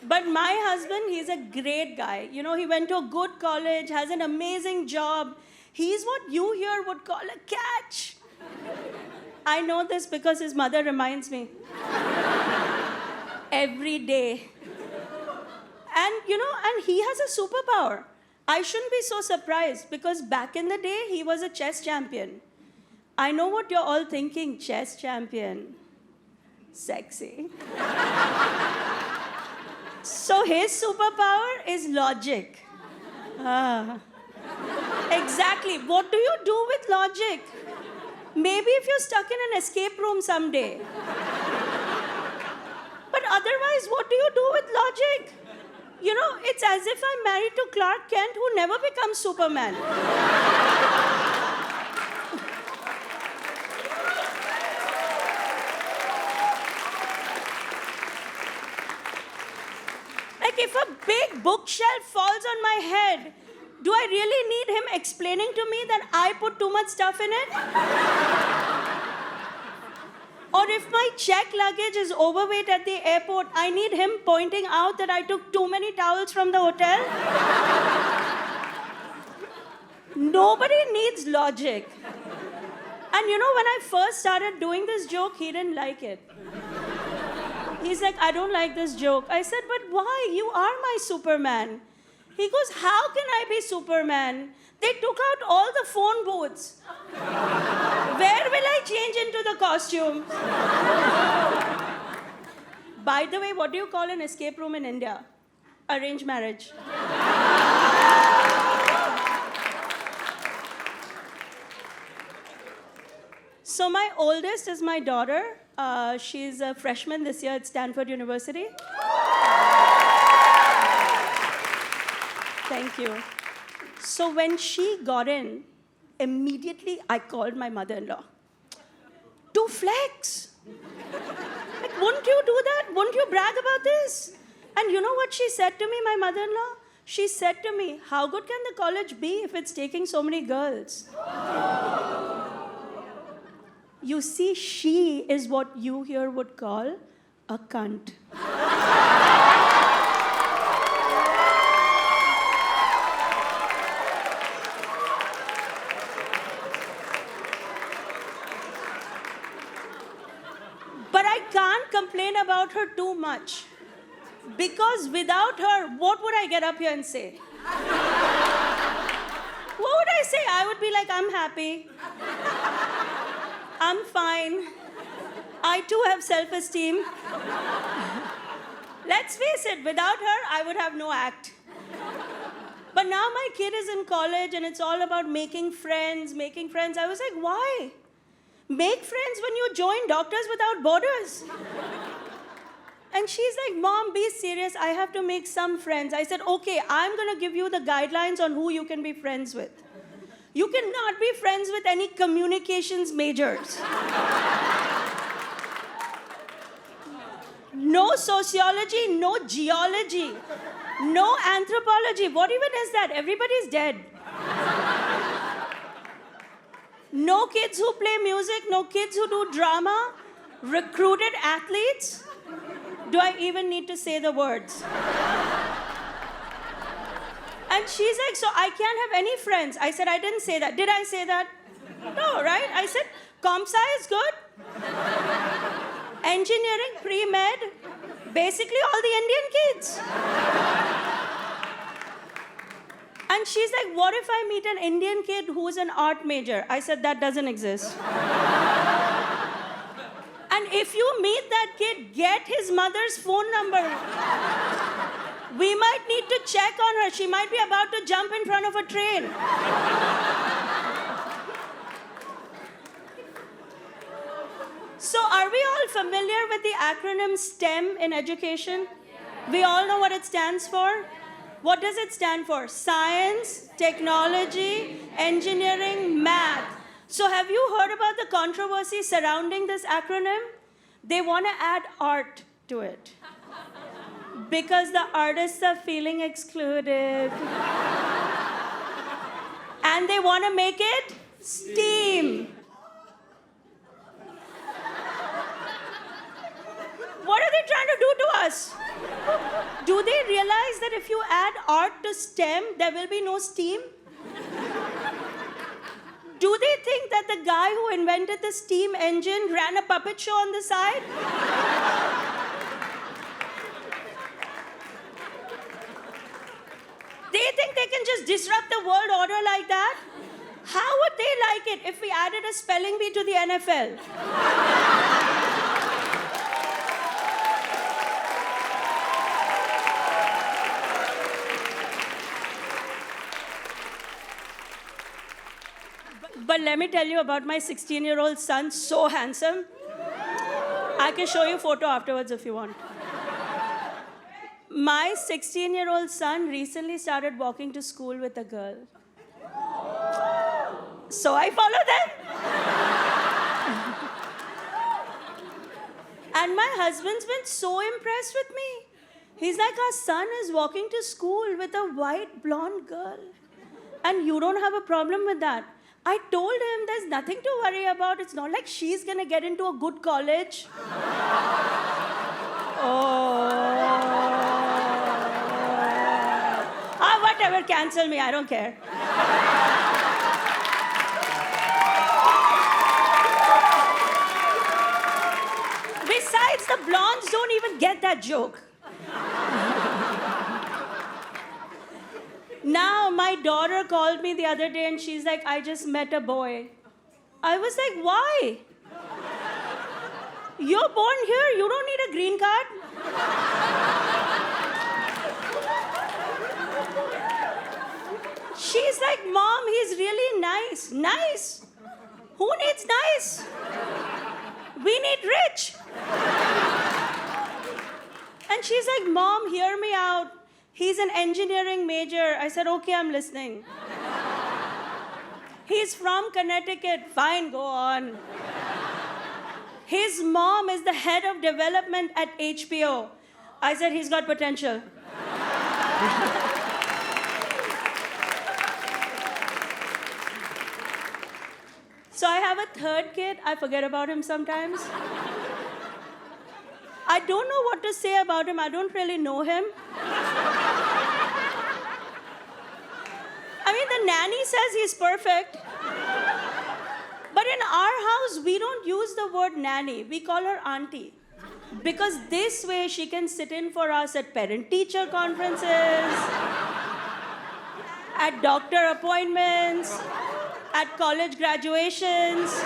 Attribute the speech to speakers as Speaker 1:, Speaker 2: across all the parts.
Speaker 1: But my husband, he's a great guy. You know, he went to a good college, has an amazing job. He's what you here would call a catch. I know this because his mother reminds me every day. And, you know, and he has a superpower. I shouldn't be so surprised because back in the day, he was a chess champion. I know what you're all thinking, chess champion. Sexy. So his superpower is logic. Exactly. What do you do with logic? Maybe if you're stuck in an escape room someday. But otherwise, what do you do with logic? You know, it's as if I'm married to Clark Kent, who never becomes Superman. Like if a big bookshelf falls on my head, do I really need him explaining to me that I put too much stuff in it? Or if my check luggage is overweight at the airport, I need him pointing out that I took too many towels from the hotel? Nobody needs logic. And you know, when I first started doing this joke, he didn't like it. He's like, I don't like this joke. I said, but why? You are my Superman. He goes, how can I be Superman? They took out all the phone booths. Where will I change into the costume? By the way, what do you call an escape room in India? Arranged marriage. So my oldest is my daughter. She's a freshman this year at Stanford University. Thank you. So when she got in, immediately I called my mother-in-law. To flex. Like, wouldn't you do that? Wouldn't you brag about this? And you know what she said to me, my mother-in-law? She said to me, how good can the college be if it's taking so many girls? You see, she is what you here would call a cunt. But I can't complain about her too much. Because without her, what would I get up here and say? What would I say? I would be like, I'm happy. I'm fine. I too have self-esteem. Let's face it, without her, I would have no act. But now my kid is in college and it's all about making friends. I was like, why? Make friends when you join Doctors Without Borders. And she's like, Mom, be serious. I have to make some friends. I said, okay, I'm going to give you the guidelines on who you can be friends with. You cannot be friends with any communications majors. No sociology, no geology, no anthropology. What even is that? Everybody's dead. No kids who play music, no kids who do drama, recruited athletes. Do I even need to say the words? And she's like, so I can't have any friends. I said, I didn't say that. Did I say that? No, right? I said, comp sci is good. Engineering, pre-med, basically all the Indian kids. And she's like, what if I meet an Indian kid who's an art major? I said, that doesn't exist. And if you meet that kid, get his mother's phone number. We might need to check on her. She might be about to jump in front of a train. So are we all familiar with the acronym STEM in education? We all know what it stands for? What does it stand for? Science, technology, engineering, math. So have you heard about the controversy surrounding this acronym? They want to add art to it. Because the artists are feeling excluded. And they want to make it STEAM. What are they trying to do to us? Do they realize that if you add art to STEM, there will be no STEAM? Do they think that the guy who invented the steam engine ran a puppet show on the side? They think they can just disrupt the world order like that? How would they like it if we added a spelling bee to the NFL? But let me tell you about my 16-year-old son, so handsome. I can show you a photo afterwards if you want. My 16-year-old son recently started walking to school with a girl. So I follow them. And my husband's been so impressed with me. He's like, our son is walking to school with a white blonde girl. And you don't have a problem with that. I told him there's nothing to worry about. It's not like she's going to get into a good college. Whatever, cancel me, I don't care. Besides, the blondes don't even get that joke. Now, my daughter called me the other day and she's like, I just met a boy. I was like, why? You're born here, you don't need a green card. She's like, Mom, he's really nice. Nice? Who needs nice? We need rich. And she's like, Mom, hear me out. He's an engineering major. I said, okay, I'm listening. He's from Connecticut. Fine, go on. His mom is the head of development at HBO. I said, he's got potential. So I have a third kid. I forget about him sometimes. I don't know what to say about him. I don't really know him. I mean, the nanny says he's perfect. But in our house, we don't use the word nanny. We call her auntie. Because this way, she can sit in for us at parent-teacher conferences, at doctor appointments, at college graduations.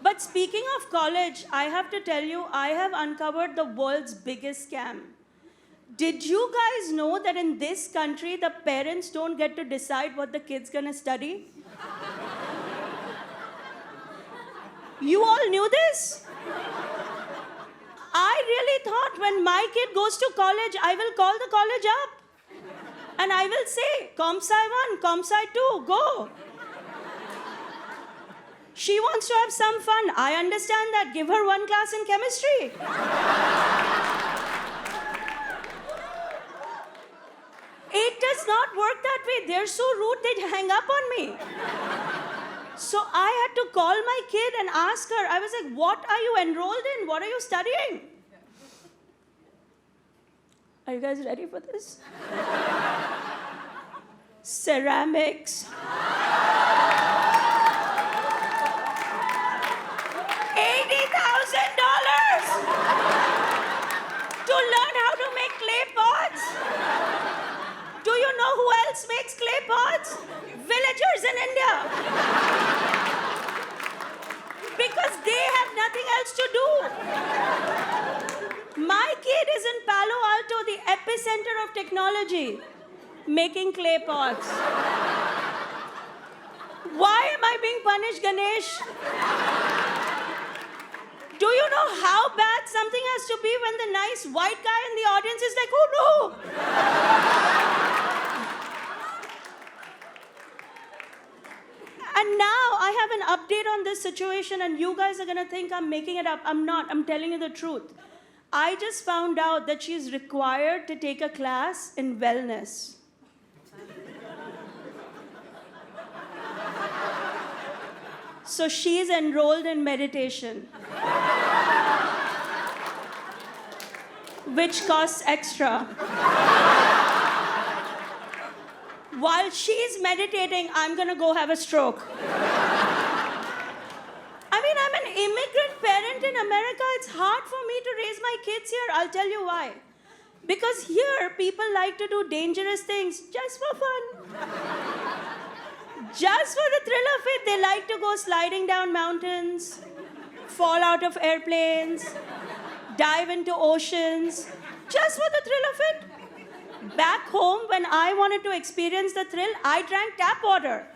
Speaker 1: But speaking of college, I have to tell you, I have uncovered the world's biggest scam. Did you guys know that in this country, the parents don't get to decide what the kid's gonna study? You all knew this? I really thought when my kid goes to college, I will call the college up. And I will say, Comp Sci 1, Comp Sci 2, go. She wants to have some fun. I understand that. Give her one class in chemistry. It does not work that way. They're so rude, they'd hang up on me. So I had to call my kid and ask her. I was like, what are you enrolled in? What are you studying? Are you guys ready for this? Ceramics. $80,000 to learn how to make clay pots. Do you know who else makes clay pots? Villagers in India. Because they have nothing else to do. My kid is in Palo Alto, the epicenter of technology, making clay pots. Why am I being punished, Ganesh? Do you know how bad something has to be when the nice white guy in the audience is like, oh no? And now I have an update on this situation, and you guys are going to think I'm making it up. I'm not. I'm telling you the truth. I just found out that she's required to take a class in wellness. So she's enrolled in meditation. which costs extra. While she's meditating, I'm gonna go have a stroke. I mean, I'm an immigrant parent in America. It's hard for me to raise my kids here. I'll tell you why. Because here, people like to do dangerous things just for fun. Just for the thrill of it. They like to go sliding down mountains, fall out of airplanes, dive into oceans, just for the thrill of it. Back home, when I wanted to experience the thrill, I drank tap water.